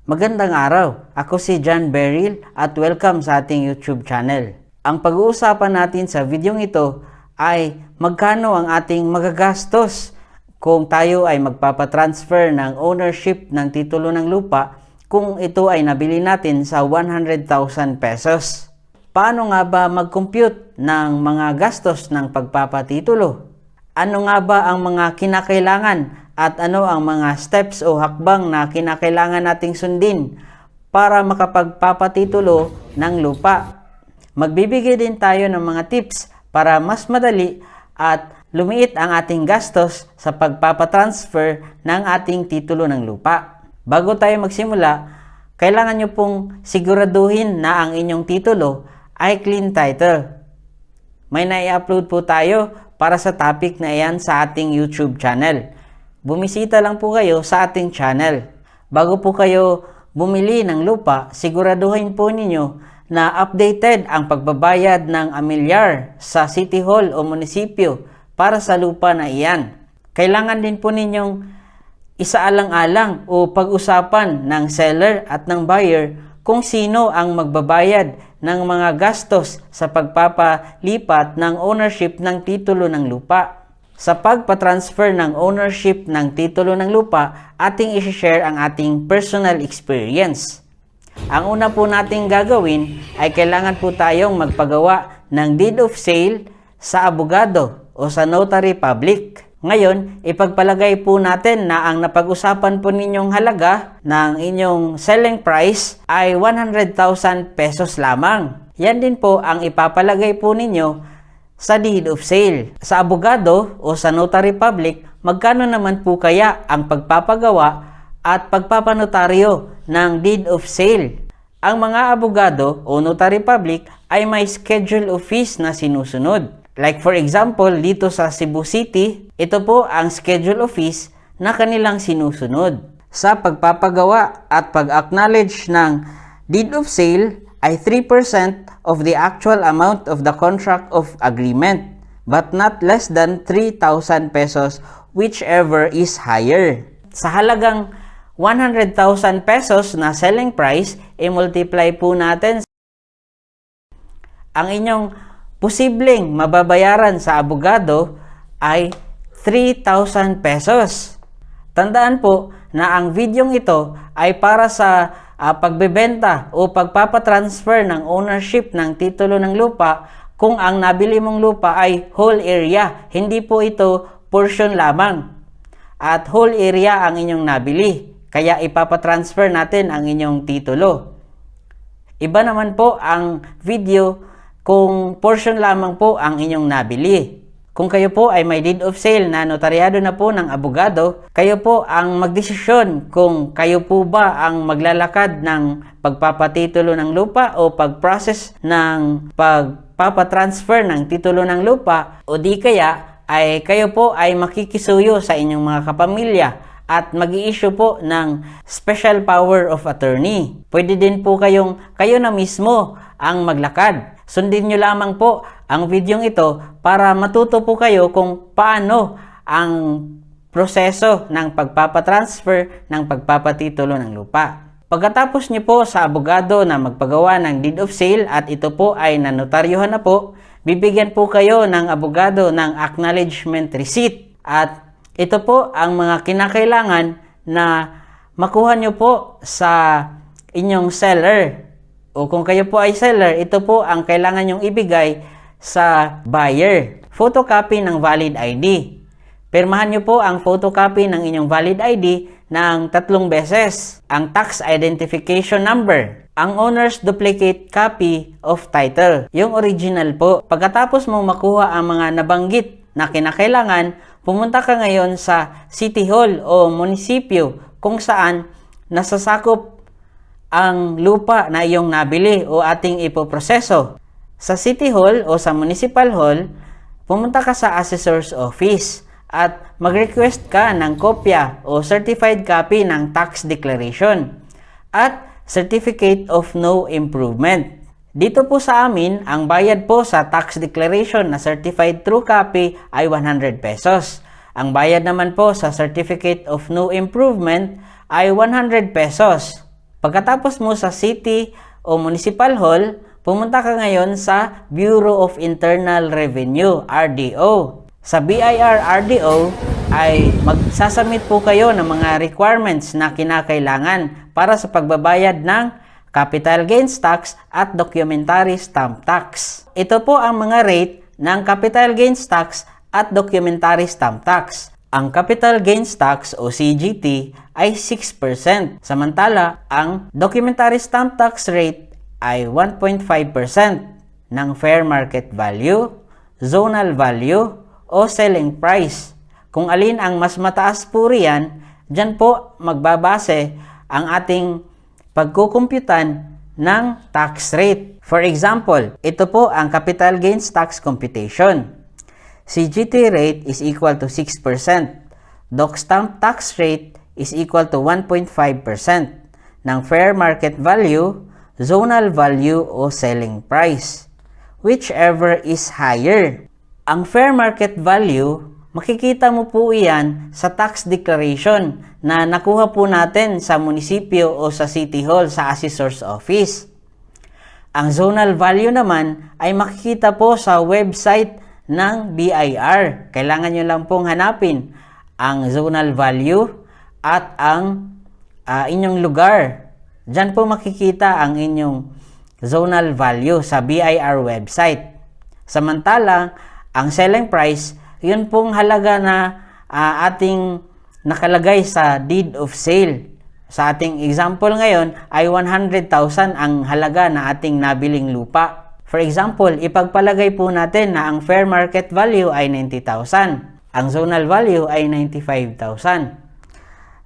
Magandang araw, ako si John Beryl at welcome sa ating YouTube channel. Ang pag-uusapan natin sa videong ito ay magkano ang ating magagastos kung tayo ay magpapatransfer ng ownership ng titulo ng lupa kung ito ay nabili natin sa 100,000 pesos. Paano nga ba mag-compute ng mga gastos ng pagpapatitulo? Ano nga ba ang mga kinakailangan at ano ang mga steps o hakbang na kinakailangan nating sundin para makapagpapatitulo ng lupa? Magbibigay din tayo ng mga tips para mas madali at lumiit ang ating gastos sa pagpapatransfer ng ating titulo ng lupa. Bago tayo magsimula, kailangan nyo pong siguraduhin na ang inyong titulo ay clean title. May nai-upload po tayo para sa topic na iyan sa ating YouTube channel. Bumisita lang po kayo sa ating channel. Bago po kayo bumili ng lupa, siguraduhin po ninyo na updated ang pagbabayad ng amilyar sa City Hall o munisipyo para sa lupa na iyan. Kailangan din po ninyong isaalang-alang o pag-usapan ng seller at ng buyer kung sino ang magbabayad ng mga gastos sa pagpapalipat ng ownership ng titulo ng lupa. Sa pagpatransfer ng ownership ng titulo ng lupa, ating i-share ang ating personal experience. Ang una po nating gagawin ay kailangan po tayong magpagawa ng deed of sale sa abogado o sa notary public. Ngayon, ipagpalagay po natin na ang napag-usapan po ninyong halaga ng inyong selling price ay 100,000 pesos lamang. Yan din po ang ipapalagay po ninyo sa deed of sale. Sa abogado o sa notary public, magkano naman po kaya ang pagpapagawa at pagpapanotaryo ng deed of sale? Ang mga abogado o notary public ay may schedule of fees na sinusunod. Like for example, dito sa Cebu City, ito po ang schedule of fees na kanilang sinusunod. Sa pagpapagawa at pag-acknowledge ng deed of sale ay 3% of the actual amount of the contract of agreement, but not less than 3,000 pesos, whichever is higher. Sa halagang 100,000 pesos na selling price, i-multiply po natin ang inyong posibleng mababayaran sa abogado ay 3,000 pesos. Tandaan po na ang videong ito ay para sa pagbebenta o pagpapatransfer ng ownership ng titulo ng lupa kung ang nabili mong lupa ay whole area. Hindi po ito portion lamang. At whole area ang inyong nabili. Kaya ipapatransfer natin ang inyong titulo. Iba naman po ang video kung portion lamang po ang inyong nabili. Kung kayo po ay may deed of sale na notaryado na po ng abogado, kayo po ang magdesisyon kung kayo po ba ang maglalakad ng pagpapatitulo ng lupa o pag-process ng pagpapatransfer ng titulo ng lupa, o di kaya ay kayo po ay makikisuyo sa inyong mga kapamilya at mag-i-issue po ng special power of attorney. Pwede din po kayo na mismo ang maglakad. Sundin nyo lamang po ang videong ito para matuto po kayo kung paano ang proseso ng pagpapatransfer ng pagpapatitulo ng lupa. Pagkatapos nyo po sa abogado na magpagawa ng deed of sale at ito po ay nanotaryohan na po, bibigyan po kayo ng abogado ng acknowledgement receipt. At ito po ang mga kinakailangan na makuha nyo po sa inyong seller. O kung kayo po ay seller, ito po ang kailangan nyong ibigay sa buyer. Photocopy ng valid ID. Pirmahan nyo po ang photocopy ng inyong valid ID ng 3 beses. Ang tax identification number. Ang owner's duplicate copy of title. Yung original po. Pagkatapos mo makuha ang mga nabanggit na kinakailangan, pumunta ka ngayon sa City Hall o munisipyo kung saan nasasakop ang lupa na iyong nabili o ating ipoproseso. Sa City Hall o sa Municipal Hall, pumunta ka sa Assessor's Office at mag-request ka ng kopya o certified copy ng tax declaration at Certificate of No Improvement. Dito po sa amin, ang bayad po sa tax declaration na certified true copy ay 100 pesos. Ang bayad naman po sa Certificate of No Improvement ay 100 pesos. Pagkatapos mo sa city o municipal hall, pumunta ka ngayon sa Bureau of Internal Revenue, RDO. Sa BIR RDO ay magsasubmit po kayo ng mga requirements na kinakailangan para sa pagbabayad ng capital gains tax at documentary stamp tax. Ito po ang mga rate ng capital gains tax at documentary stamp tax. Ang capital gains tax o CGT ay 6%, samantala ang documentary stamp tax rate ay 1.5% ng fair market value, zonal value, o selling price. Kung alin ang mas mataas po riyan, dyan po magbabase ang ating pagkukumputan ng tax rate. For example, ito po ang capital gains tax computation. CGT rate is equal to 6%. Doc stamp tax rate is equal to 1.5% ng fair market value, zonal value, o selling price, whichever is higher. Ang fair market value, makikita mo po iyan sa tax declaration na nakuha po natin sa munisipyo o sa City Hall sa Assessor's Office. Ang zonal value naman ay makikita po sa website ng BIR. Kailangan nyo lang pong hanapin ang zonal value at ang inyong lugar. Diyan po makikita ang inyong zonal value sa BIR website. Samantalang, ang selling price, yun pong halaga na ating nakalagay sa deed of sale. Sa ating example ngayon ay 100,000 ang halaga na ating nabiling lupa. For example, ipagpalagay po natin na ang fair market value ay 90,000. Ang zonal value ay 95,000.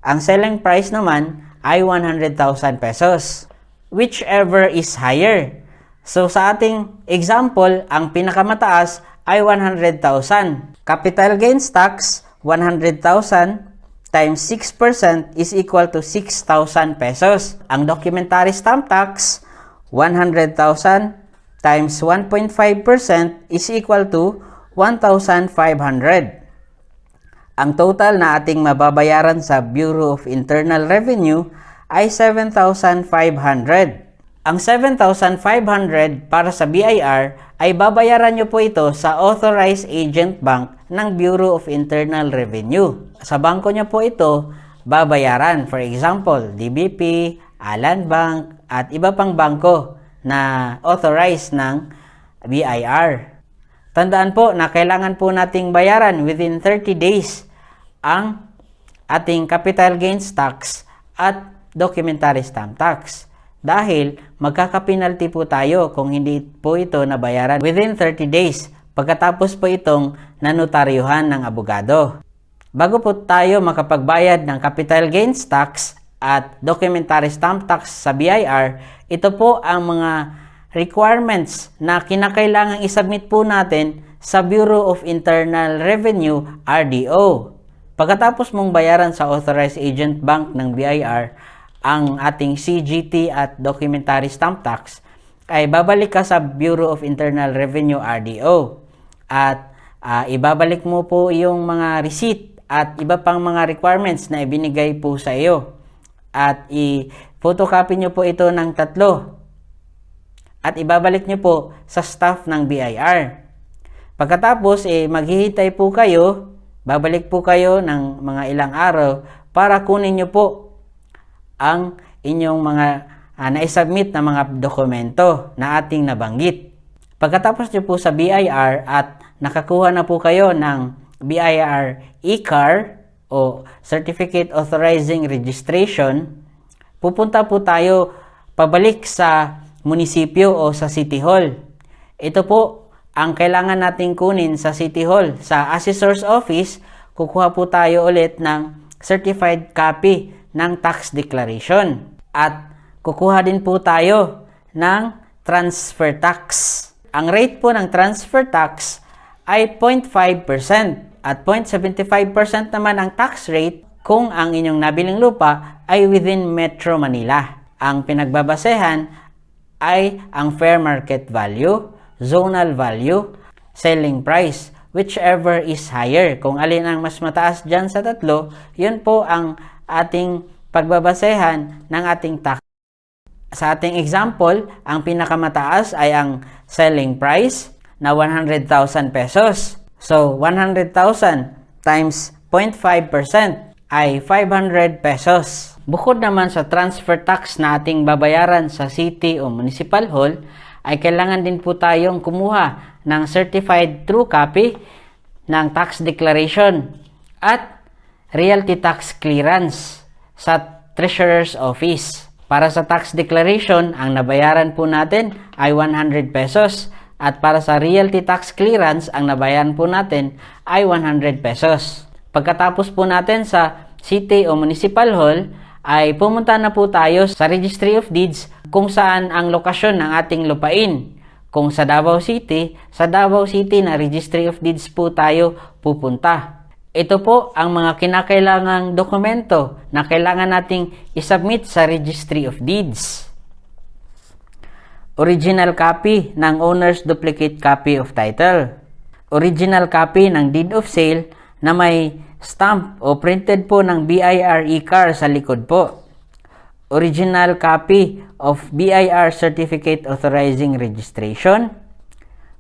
Ang selling price naman ay 100,000 pesos, whichever is higher. So sa ating example, ang pinakamataas ay 100,000. Capital gains tax, 100,000 times 6% is equal to 6,000 pesos. Ang documentary stamp tax, 100,000 times 1.5% is equal to 1,500. Ang total na ating mababayaran sa Bureau of Internal Revenue ay 7,500. Ang 7,500 para sa BIR ay babayaran nyo po ito sa Authorized Agent Bank ng Bureau of Internal Revenue. Sa bangko nyo po ito babayaran. For example, DBP, Alan Bank, at iba pang bangko na authorized ng BIR. Tandaan po na kailangan po nating bayaran within 30 days ang ating capital gains tax at documentary stamp tax. Dahil magkakapinalty po tayo kung hindi po ito nabayaran within 30 days pagkatapos po itong nanotaryuhan ng abogado. Bago po tayo makapagbayad ng capital gains tax at documentary stamp tax sa BIR, ito po ang mga requirements na kinakailangang isubmit po natin sa Bureau of Internal Revenue, RDO. Pagkatapos mong bayaran sa Authorized Agent Bank ng BIR, ang ating CGT at documentary stamp tax, ay babalik ka sa Bureau of Internal Revenue, RDO. At ibabalik mo po yung mga receipt at iba pang mga requirements na ibinigay po sa iyo. At i-photocopy nyo po ito ng 3. At ibabalik nyo po sa staff ng BIR. Pagkatapos, maghihintay po kayo, babalik po kayo ng mga ilang araw para kunin nyo po ang inyong mga na-submit na mga dokumento na ating nabanggit. Pagkatapos nyo po sa BIR at nakakuha na po kayo ng BIR e-car o Certificate Authorizing Registration, pupunta po tayo pabalik sa munisipyo o sa City Hall. Ito po ang kailangan nating kunin sa City Hall. Sa Assessor's Office, kukuha po tayo ulit ng certified copy ng tax declaration. At kukuha din po tayo ng transfer tax. Ang rate po ng transfer tax ay 0.5% at 0.75% naman ang tax rate kung ang inyong nabiling lupa ay within Metro Manila. Ang pinagbabasehan ay ang fair market value, zonal value, selling price, whichever is higher. Kung alin ang mas mataas dyan sa tatlo, yun po ang ating pagbabasehan ng ating tax. Sa ating example, ang pinakamataas ay ang selling price na 100,000 pesos. So, 100,000 times 0.5% ay 500 pesos. Bukod naman sa transfer tax na ating babayaran sa city o municipal hall, ay kailangan din po tayong kumuha ng certified true copy ng tax declaration at realty tax clearance sa Treasurer's Office. Para sa tax declaration, ang nabayaran po natin ay 100 pesos at para sa realty tax clearance, ang nabayaran po natin ay 100 pesos. Pagkatapos po natin sa city o municipal hall, ay pumunta na po tayo sa Registry of Deeds kung saan ang lokasyon ng ating lupain. Kung sa Davao City na Registry of Deeds po tayo pupunta. Ito po ang mga kinakailangang dokumento na kailangan nating isubmit sa Registry of Deeds. Original copy ng owner's duplicate copy of title. Original copy ng deed of sale na may stamp o printed po ng BIR e-car sa likod po. Original copy of BIR certificate authorizing registration.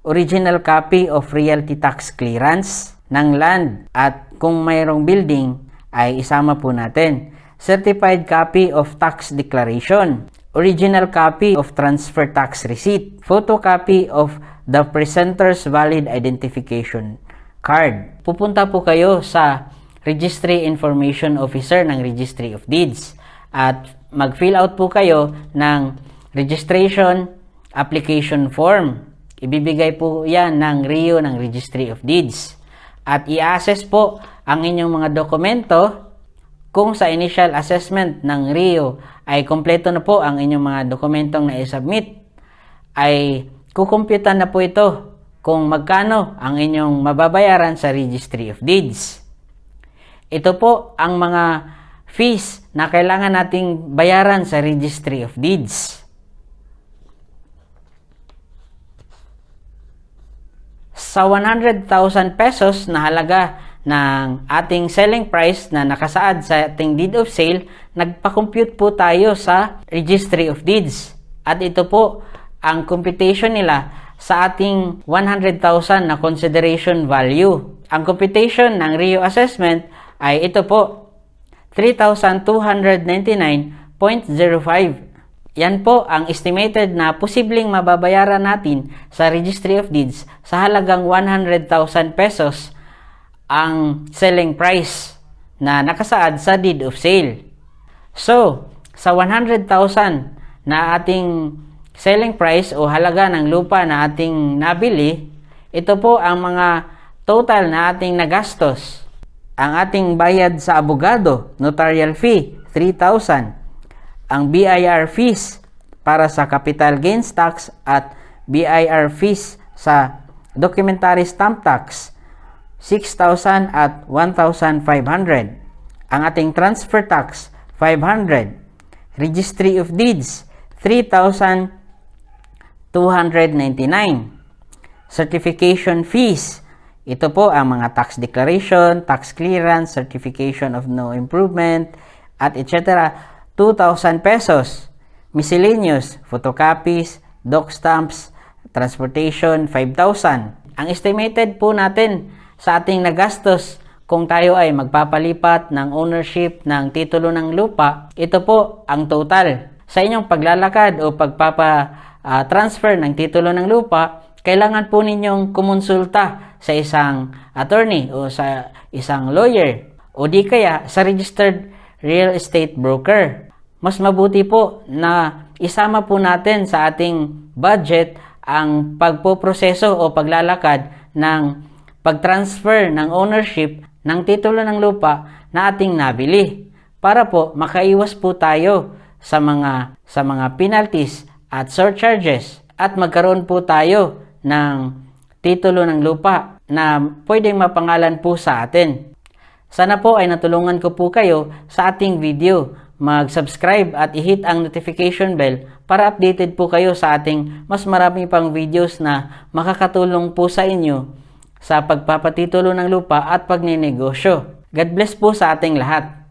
Original copy of realty tax clearance ng land at kung mayroong building ay isama po natin. Certified copy of tax declaration. Original copy of transfer tax receipt. Photocopy of the presenter's valid identification card. Pupunta po kayo sa Registry Information Officer ng Registry of Deeds at mag-fill out po kayo ng registration application form. Ibibigay po yan ng RIO ng Registry of Deeds. At i-assess po ang inyong mga dokumento. Kung sa initial assessment ng RIO ay kompleto na po ang inyong mga dokumentong na-submit, ay kukumputan na po ito kung magkano ang inyong mababayaran sa Registry of Deeds. Ito po ang mga fees na kailangan nating bayaran sa Registry of Deeds. Sa 100,000 pesos na halaga ng ating selling price na nakasaad sa ating deed of sale, nagpa-compute po tayo sa Registry of Deeds. At ito po ang computation nila sa ating 100,000 na consideration value. Ang computation ng RIO assessment ay ito po, 3,299.05. Yan po ang estimated na posibleng mababayaran natin sa Registry of Deeds sa halagang 100,000 pesos ang selling price na nakasaad sa deed of sale. So, sa 100,000 na ating selling price o halaga ng lupa na ating nabili, ito po ang mga total na ating nagastos. Ang ating bayad sa abogado, notarial fee, 3,000. Ang BIR fees para sa capital gains tax at BIR fees sa documentary stamp tax, 6,000 at 1,500. Ang ating transfer tax, 500. Registry of Deeds, 3,299. Certification fees, ito po ang mga tax declaration, tax clearance, certification of no improvement, at etc. 2,000 pesos. Miscellaneous, photocopies, doc stamps, transportation, 5,000. Ang estimated po natin sa ating nagastos kung tayo ay magpapalipat ng ownership ng titulo ng lupa, ito po ang total. Sa inyong paglalakad o pagpapa-transfer ng titulo ng lupa, kailangan po ninyong kumonsulta sa isang attorney o sa isang lawyer o di kaya sa registered real estate broker. Mas mabuti po na isama po natin sa ating budget ang pagpoproseso o paglalakad ng pag-transfer ng ownership ng titulo ng lupa na ating nabili para po makaiwas po tayo sa mga penalties at surcharges at magkaroon po tayo ng titulo ng lupa na pwedeng mapangalan po sa atin. Sana po ay natulungan ko po kayo sa ating video. Mag-subscribe at i-hit ang notification bell para updated po kayo sa ating mas marami pang videos na makakatulong po sa inyo sa pagpapatitulo ng lupa at pagninegosyo. God bless po sa ating lahat.